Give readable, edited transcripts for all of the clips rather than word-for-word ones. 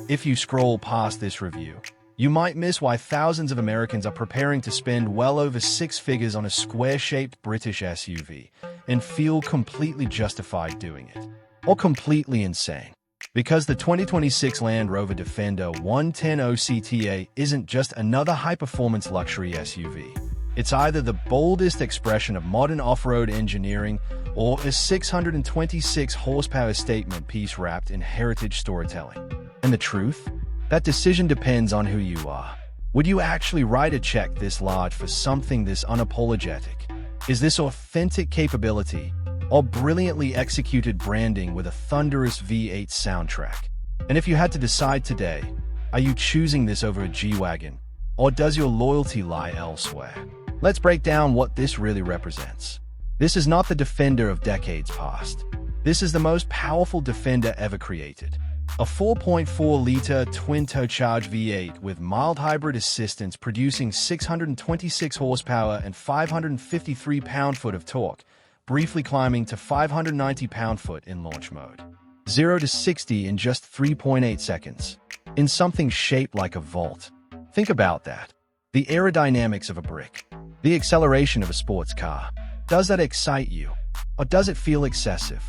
If you scroll past this review, you might miss why thousands of Americans are preparing to spend well over six figures on a square-shaped British SUV and feel completely justified doing it. Or completely insane. Because the 2026 Land Rover Defender 110 OCTA isn't just another high-performance luxury SUV. It's either the boldest expression of modern off-road engineering or a 626 horsepower statement piece wrapped in heritage storytelling. And the truth? That decision depends on who you are. Would you actually write a check this large for something this unapologetic? Is this authentic capability or brilliantly executed branding with a thunderous V8 soundtrack? And if you had to decide today, are you choosing this over a G-Wagon, or does your loyalty lie elsewhere? Let's break down what this really represents. This is not the Defender of decades past. This is the most powerful Defender ever created. A 4.4-liter twin-turbocharged V8 with mild hybrid assistance producing 626 horsepower and 553 pound-foot of torque, briefly climbing to 590 pound-foot in launch mode. 0 to 60 in just 3.8 seconds. In something shaped like a vault. Think about that. The aerodynamics of a brick. The acceleration of a sports car. Does that excite you? Or does it feel excessive?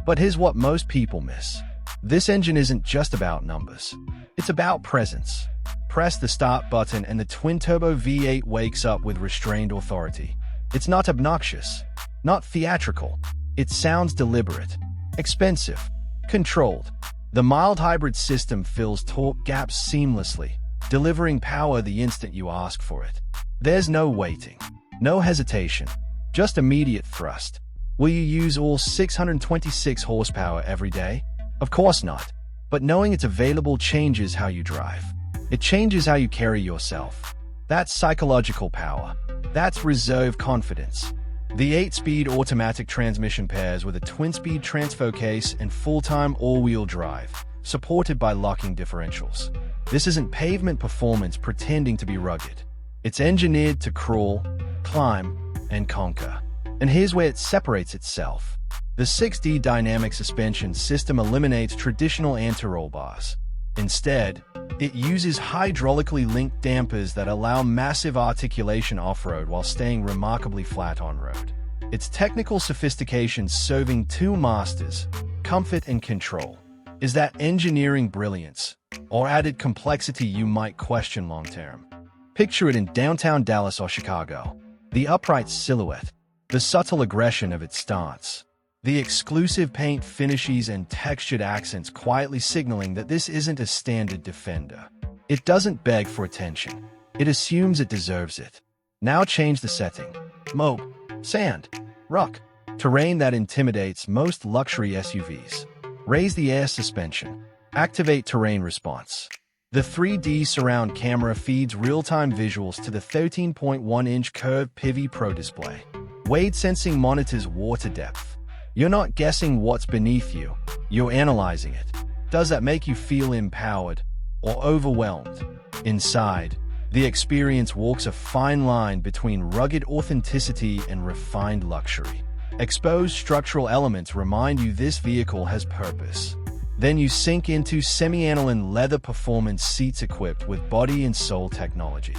But here's what most people miss. This engine isn't just about numbers. It's about presence. Press the start button and the twin-turbo V8 wakes up with restrained authority. It's not obnoxious, not theatrical. It sounds deliberate, expensive, controlled. The mild hybrid system fills torque gaps seamlessly, delivering power the instant you ask for it. There's no waiting, no hesitation, just immediate thrust. Will you use all 626 horsepower every day? Of course not. But knowing it's available changes how you drive. It changes how you carry yourself. That's psychological power. That's reserve confidence. The 8-speed automatic transmission pairs with a twin-speed transfer case and full-time all-wheel drive, supported by locking differentials. This isn't pavement performance pretending to be rugged. It's engineered to crawl, climb, and conquer. And here's where it separates itself. The 6D dynamic suspension system eliminates traditional anti-roll bars. Instead, it uses hydraulically linked dampers that allow massive articulation off-road while staying remarkably flat on-road. Its technical sophistication serving two masters, comfort and control. Is that engineering brilliance, or added complexity you might question long-term? Picture it in downtown Dallas or Chicago. The upright silhouette, the subtle aggression of its stance. The exclusive paint finishes and textured accents quietly signaling that this isn't a standard Defender. It doesn't beg for attention. It assumes it deserves it. Now change the setting. Moab, sand, rock, terrain that intimidates most luxury SUVs. Raise the air suspension. Activate terrain response. The 3D surround camera feeds real-time visuals to the 13.1-inch curved Pivi Pro display. Wade-sensing monitors water depth. You're not guessing what's beneath you, you're analyzing it. Does that make you feel empowered or overwhelmed? Inside, the experience walks a fine line between rugged authenticity and refined luxury. Exposed structural elements remind you this vehicle has purpose. Then you sink into semi-aniline leather performance seats equipped with body and soul technology.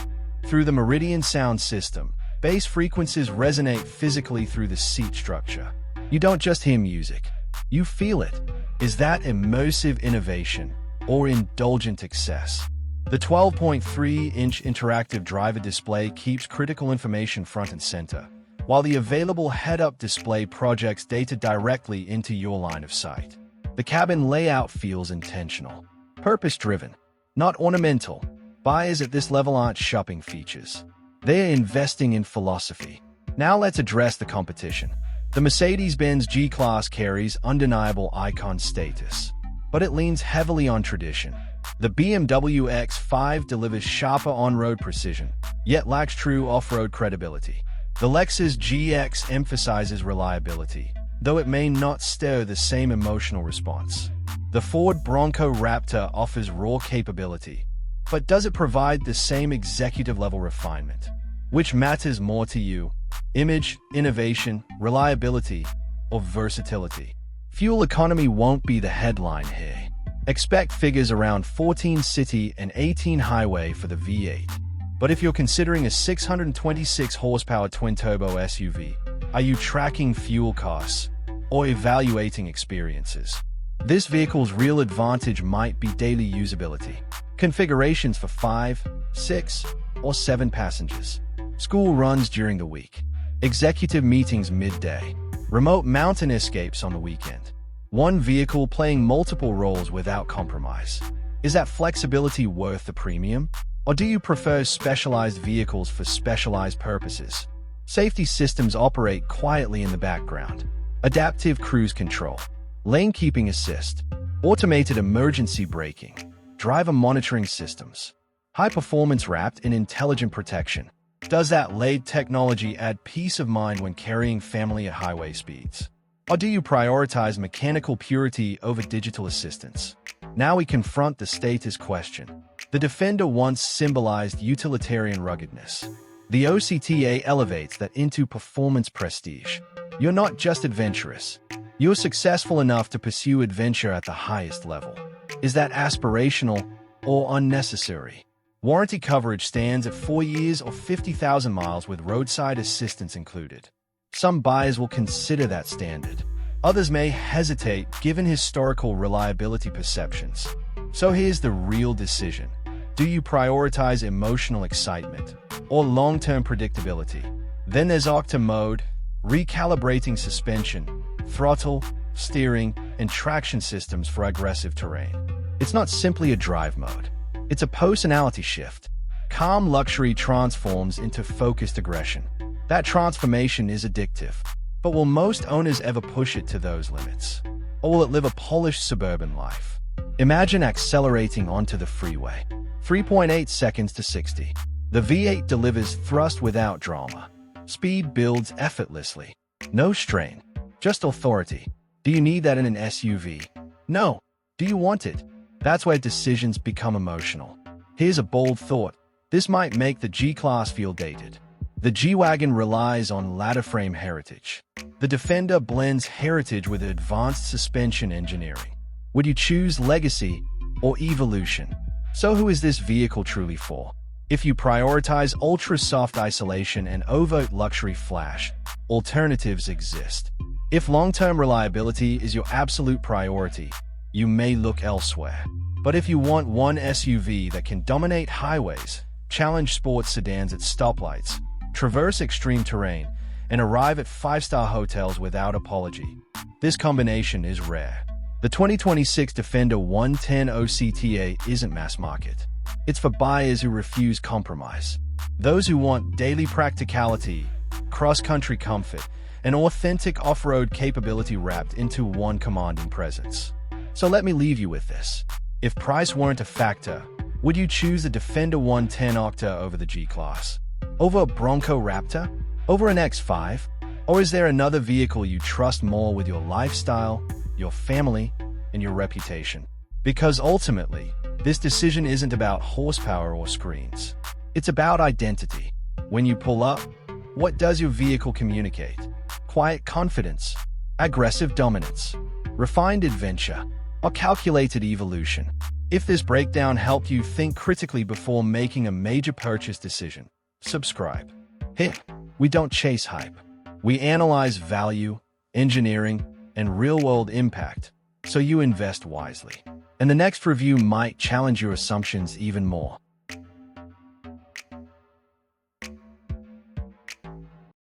Through the Meridian sound system, bass frequencies resonate physically through the seat structure. You don't just hear music, you feel it. Is that immersive innovation or indulgent excess? The 12.3-inch interactive driver display keeps critical information front and center, while the available head-up display projects data directly into your line of sight. The cabin layout feels intentional, purpose-driven, not ornamental. Buyers at this level aren't shopping features. They're investing in philosophy. Now let's address the competition. The Mercedes-Benz G-Class carries undeniable icon status, but it leans heavily on tradition. The BMW X5 delivers sharper on-road precision, yet lacks true off-road credibility. The Lexus GX emphasizes reliability, though it may not stir the same emotional response. The Ford Bronco Raptor offers raw capability, but does it provide the same executive-level refinement? Which matters more to you? Image, innovation, reliability, or versatility? Fuel economy won't be the headline here. Expect figures around 14 city and 18 highway for the V8. But if you're considering a 626 horsepower twin-turbo SUV, are you tracking fuel costs or evaluating experiences? This vehicle's real advantage might be daily usability. Configurations for 5, 6, or 7 passengers. School runs during the week. Executive meetings midday. Remote mountain escapes on the weekend. One vehicle playing multiple roles without compromise. Is that flexibility worth the premium? Or do you prefer specialized vehicles for specialized purposes? Safety systems operate quietly in the background. Adaptive cruise control, lane keeping assist, automated emergency braking, driver monitoring systems, high performance wrapped in intelligent protection. Does that layered technology add peace of mind when carrying family at highway speeds? Or do you prioritize mechanical purity over digital assistance? Now we confront the status question. The Defender once symbolized utilitarian ruggedness. The OCTA elevates that into performance prestige. You're not just adventurous. You're successful enough to pursue adventure at the highest level. Is that aspirational or unnecessary? Warranty coverage stands at 4 years or 50,000 miles with roadside assistance included. Some buyers will consider that standard. Others may hesitate given historical reliability perceptions. So here's the real decision. Do you prioritize emotional excitement or long-term predictability? Then there's OCTA Mode, recalibrating suspension, throttle, steering, and traction systems for aggressive terrain. It's not simply a drive mode. It's a personality shift. Calm luxury transforms into focused aggression. That transformation is addictive. But will most owners ever push it to those limits? Or will it live a polished suburban life? Imagine accelerating onto the freeway. 3.8 seconds to 60. The V8 delivers thrust without drama. Speed builds effortlessly. No strain, just authority. Do you need that in an SUV? No. Do you want it? That's where decisions become emotional. Here's a bold thought. This might make the G-Class feel dated. The G-Wagon relies on ladder frame heritage. The Defender blends heritage with advanced suspension engineering. Would you choose legacy or evolution? So who is this vehicle truly for? If you prioritize ultra-soft isolation and overt luxury flash, alternatives exist. If long-term reliability is your absolute priority, you may look elsewhere. But if you want one SUV that can dominate highways, challenge sports sedans at stoplights, traverse extreme terrain, and arrive at 5-star hotels without apology, this combination is rare. The 2026 Defender 110 OCTA isn't mass market. It's for buyers who refuse compromise. Those who want daily practicality, cross-country comfort, and authentic off-road capability wrapped into one commanding presence. So let me leave you with this. If price weren't a factor, would you choose the Defender 110 OCTA over the G-Class? Over a Bronco Raptor? Over an X5? Or is there another vehicle you trust more with your lifestyle, your family, and your reputation? Because ultimately, this decision isn't about horsepower or screens. It's about identity. When you pull up, what does your vehicle communicate? Quiet confidence, aggressive dominance, refined adventure, or calculated evolution? If this breakdown helped you think critically before making a major purchase decision, subscribe. Here, we don't chase hype. We analyze value, engineering, and real-world impact, so you invest wisely. And the next review might challenge your assumptions even more.